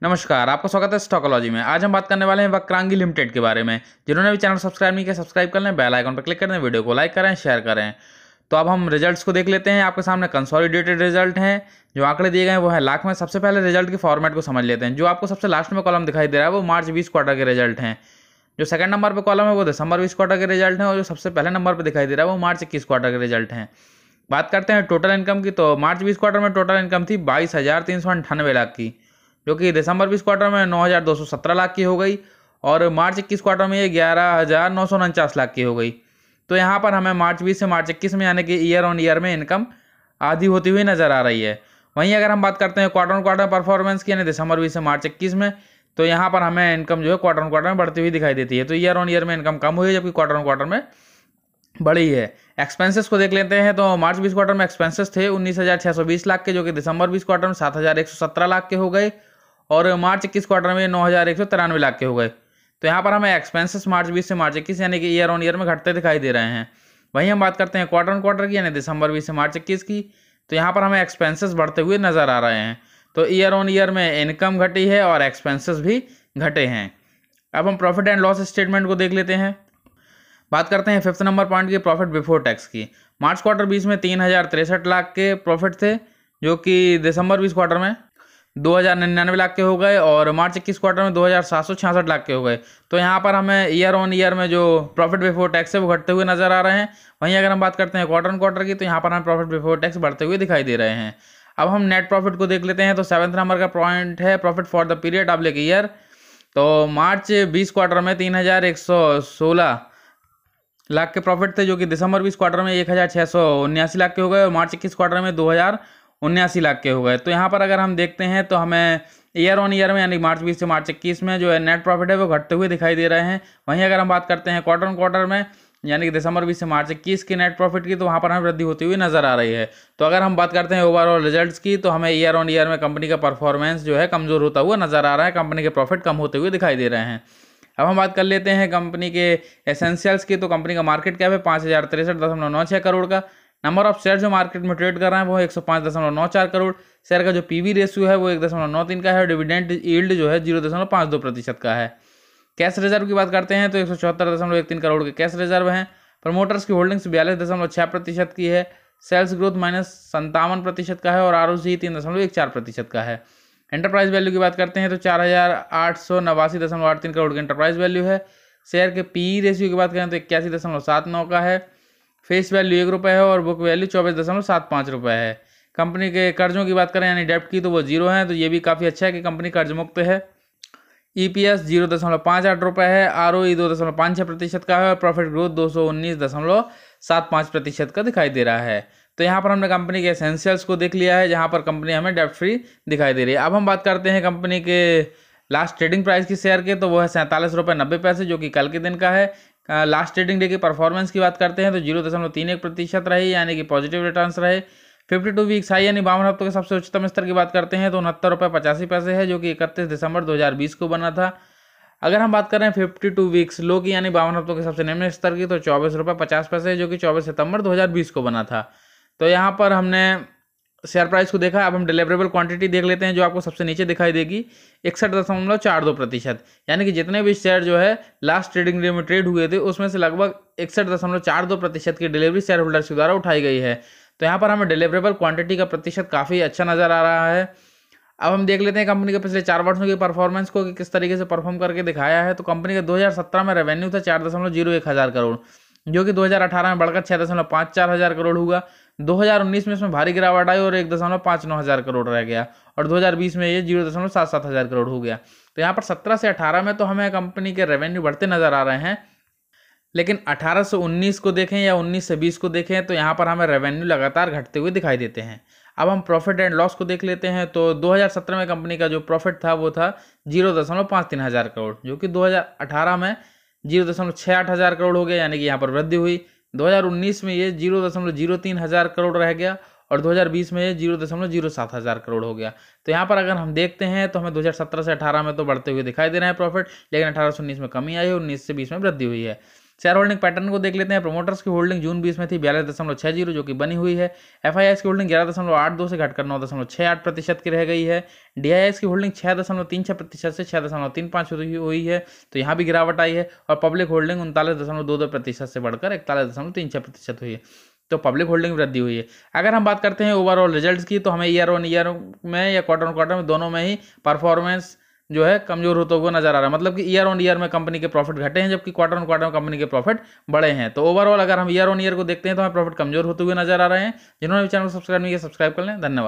नमस्कार, आपका स्वागत है स्टॉकोलॉजी में। आज हम बात करने वाले हैं वक्रांगी लिमिटेड के बारे में। जिन्होंने भी चैनल सब्सक्राइब नहीं किया, सब्सक्राइब कर लें, बेल आइकन पर क्लिक कर दें, वीडियो को लाइक करें, शेयर करें। तो अब हम रिजल्ट्स को देख लेते हैं। आपके सामने कंसोलिडेटेड रिजल्ट हैं, जो आंकड़े दिए गए हैं वो है लाख में। सबसे पहले रिजल्ट की फॉर्मेट को समझ लेते हैं। जो आपको सबसे लास्ट में कॉलम दिखाई दे रहा है वो मार्च 20 क्वार्टर के रिजल्ट हैं। जो सेकंड नंबर पर कॉलम है वो दिसंबर 20 क्वार्टर के रिजल्ट हैं, और जो सबसे पहले नंबर पर दिखाई दे रहा है वो मार्च 21 क्वार्टर के रिजल्ट हैं। बात करते हैं टोटल इनकम की, तो मार्च 20 क्वार्टर में टोटल इनकम थी 22,398 लाख की, जो कि दिसंबर 20 क्वार्टर में 9,217 लाख की हो गई, और मार्च 21 क्वार्टर में ये 11,949 लाख की हो गई। तो यहाँ पर हमें मार्च 20 से मार्च 21 में यानी कि ईयर ऑन ईयर में इनकम आधी होती हुई नजर आ रही है। वहीं अगर हम बात करते हैं क्वार्टर ऑन क्वार्टर परफॉर्मेंस की, यानी दिसंबर 20 से मार्च 21 में, तो यहाँ पर हमें इनकम जो है क्वार्टर ऑन क्वार्टर में बढ़ती हुई दिखाई देती है। तो ईयर ऑन ईयर में इनकम कम हुई है, जबकि क्वार्टर ऑन क्वार्टर में बड़ी है। एक्सपेंसेस को देख लेते हैं, तो मार्च 20 क्वार्टर में एक्सपेंसेस थे 19,620 लाख के, जो कि दिसंबर 20 क्वार्टर में 7,117 लाख के हो गए, और मार्च 21 क्वार्टर में 9,193 लाख के हो गए। तो यहाँ पर हमें एक्सपेंसेस मार्च 20 से मार्च 21 यानी कि ईयर ऑन ईयर में घटते दिखाई दे रहे हैं। वहीं हम बात करते हैं क्वार्टर ऑन क्वार्टर की, यानी दिसंबर 20 से मार्च 21 की, तो यहाँ पर हमें एक्सपेंसेस बढ़ते हुए नजर आ रहे हैं। तो ईयर ऑन ईयर में इनकम घटी है और एक्सपेंसेस भी घटे हैं। अब हम प्रॉफिट एंड लॉस स्टेटमेंट को देख लेते हैं। बात करते हैं फिफ्थ नंबर पॉइंट की, प्रॉफिट बिफोर टैक्स की। मार्च क्वार्टर 20 में 3,063 लाख के प्रॉफिट थे, जो कि दिसंबर 20 क्वार्टर में 2,099 लाख के हो गए, और मार्च 21 क्वार्टर में 2,766 लाख के हो गए। तो यहाँ पर हमें ईयर ऑन ईयर में जो प्रॉफिट बिफोर टैक्स है वो घटते हुए नजर आ रहे हैं। वहीं अगर हम बात करते हैं क्वार्टर ऑन क्वार्टर की, तो यहाँ पर हमें प्रॉफिट बिफोर टैक्स बढ़ते हुए दिखाई दे रहे हैं। अब हम नेट प्रॉफिट को देख लेते हैं। तो सेवंथ नंबर का पॉइंट है profit for the period of like year. तो मार्च 20 क्वार्टर में 3,116 लाख के प्रॉफिट थे, जो कि दिसंबर 20 क्वार्टर में 1,679 लाख के हो गए, और मार्च 21 क्वार्टर में 2,079 लाख के हो गए। तो यहाँ पर अगर हम देखते हैं तो हमें ईयर ऑन ईयर में यानी मार्च 20 से मार्च 21 में जो है नेट प्रॉफिट है वो घटते हुए दिखाई दे रहे हैं। वहीं अगर हम बात करते हैं क्वार्टर ऑन क्वार्टर में यानी कि दिसंबर 20 से मार्च 21 की नेट प्रॉफिट की, तो वहाँ पर हमें वृद्धि होती हुई नजर आ रही है। तो अगर हम बात करते हैं ओवरऑल रिजल्ट्स की, तो हमें ईयर ऑन ईयर में कंपनी का परफॉर्मेंस जो है कमजोर होता हुआ नजर आ रहा है। कंपनी के प्रॉफिट कम होते हुए दिखाई दे रहे हैं। अब हम बात कर लेते हैं कंपनी के एसेंशियल्स की। तो कंपनी का मार्केट कैप है 5,063.96 करोड़ का। नंबर ऑफ शेयर जो मार्केट में ट्रेड कर रहे हैं वो 105.94 करोड़। शेयर का जो पीवी रेशियो है वो 1.93 का है। डिविडेंड यील्ड जो है 0.52% का है। कैश रिजर्व की बात करते हैं तो 174.13 करोड़ के कैश रिजर्व हैं। प्रमोटर्स की होल्डिंग्स 42.6% की है। सेल्स ग्रोथ -57% का है, और आरओसी 3.14% का है। एंटरप्राइज वैल्यू की बात करते हैं तो 4,889.83 करोड़ की एंटरप्राइज वैल्यू है। शेयर के पी रेशियो की बात करें तो 81.79 का है। फेस वैल्यू ₹1 है, और बुक वैल्यू 24.75 रुपये है। कंपनी के कर्जों की बात करें यानी डेप्ट की, तो वो 0 है। तो ये भी काफ़ी अच्छा है कि कंपनी कर्ज मुक्त है। EPS 0.58 रुपये है। ROE 2.56% का है, और प्रॉफिट ग्रोथ 219.75% का दिखाई दे रहा है। तो यहाँ पर हमने कंपनी के एसेंशियल्स को देख लिया है, जहाँ पर कंपनी हमें डेप्ट फ्री दिखाई दे रही है। अब हम बात करते हैं कंपनी के लास्ट ट्रेडिंग प्राइस की शेयर के, तो वो है ₹47.90, जो कि कल के दिन का है। लास्ट ट्रेडिंग डे की परफॉर्मेंस की बात करते हैं तो 0.31% रही, यानी कि पॉजिटिव रिटर्न्स रहे। 52 वीक्स हाई यानी 52 हफ्तों के सबसे उच्चतम स्तर की बात करते हैं तो ₹69.85 है, जो कि 31 दिसंबर 2020 को बना था। अगर हम बात करें 52 वीक्स लो की यानी 52 हफ्तों के सबसे निम्न स्तर की, तो ₹24.50 है, जो कि 24 सितंबर 2020 को बना था। तो यहाँ पर हमने शेयर प्राइस को देखा। अब हम डिलीवरेबल क्वांटिटी देख लेते हैं, जो आपको सबसे नीचे दिखाई देगी 61.42%, यानी कि जितने भी शेयर जो है लास्ट ट्रेडिंग डे में ट्रेड हुए थे उसमें से लगभग 61.42% की डिलीवरी शेयर होल्डर्स के द्वारा उठाई गई है। तो यहाँ पर हमें डिलीवरेबल क्वांटिटी का प्रतिशत काफ़ी अच्छा नजर आ रहा है। अब हम देख लेते हैं कंपनी के पिछले 4 वर्षों की परफॉर्मेंस को कि किस तरीके से परफॉर्म करके दिखाया है। तो कंपनी का 2017 में रेवेन्यू था 4.01 हज़ार करोड़, जो कि 2018 में बढ़कर 6.54 हज़ार करोड़ हुआ। 2019 में इसमें भारी गिरावट आई और 1.59 हज़ार करोड़ रह गया, और 2020 में ये 0.77 हज़ार करोड़ हो गया। तो यहाँ पर 17 से 18 में तो हमें कंपनी के रेवेन्यू बढ़ते नजर आ रहे हैं, लेकिन 18 से 19 को देखें या 19 से 20 को देखें तो यहाँ पर हमें रेवेन्यू लगातार घटते हुए दिखाई देते हैं। अब हम प्रॉफिट एंड लॉस को देख लेते हैं। तो 2017 में कंपनी का जो प्रॉफिट था वो था 0.53 हज़ार करोड़, जो कि 2018 में 0.68 हज़ार करोड़ हो गया, यानी कि यहाँ पर वृद्धि हुई। 2019 में ये 0.03 हज़ार करोड़ रह गया, और 2020 में ये 0.07 हज़ार करोड़ हो गया। तो यहाँ पर अगर हम देखते हैं तो हमें 2017 से 18 में तो बढ़ते हुए दिखाई दे रहे हैं प्रॉफिट, लेकिन 18 से 19 में कमी आई है, 19 से 20 में वृद्धि हुई है। शेयर होल्डिंग पैटर्न को देख लेते हैं। प्रोमोटर्स की होल्डिंग जून 20 में थी 42.60 जो कि बनी हुई है। FIIs की होल्डिंग 11.82 से घटकर 9.68% की रह गई है। DIIs की होल्डिंग 6.36% से 6.35 हुई है, तो यहाँ भी गिरावट आई है। और पब्लिक होल्डिंग 39.22% से बढ़कर 41.36% हुई है, तो पब्लिक होल्डिंग वृद्धि हुई है। अगर हम बात करते हैं ओवरऑल रिजल्ट्स की, तो हमें ईयर ऑन ईयर में या क्वार्टर ऑन क्वार्टर में दोनों में ही परफॉर्मेंस जो है कमजोर होता हुआ नजर आ रहा है। मतलब कि ईयर ऑन ईयर में कंपनी के प्रॉफिट घटे हैं, जबकि क्वार्टर ऑन क्वार्टर में कंपनी के प्रॉफिट बढ़े हैं। तो ओवरऑल अगर हम ईयर ऑन ईयर को देखते हैं तो हमें प्रॉफिट कमजोर होते हुए नजर आ रहे हैं। जिन्होंने भी चैनल को सब्सक्राइब नहीं किया, सब्सक्राइब कर लें। धन्यवाद।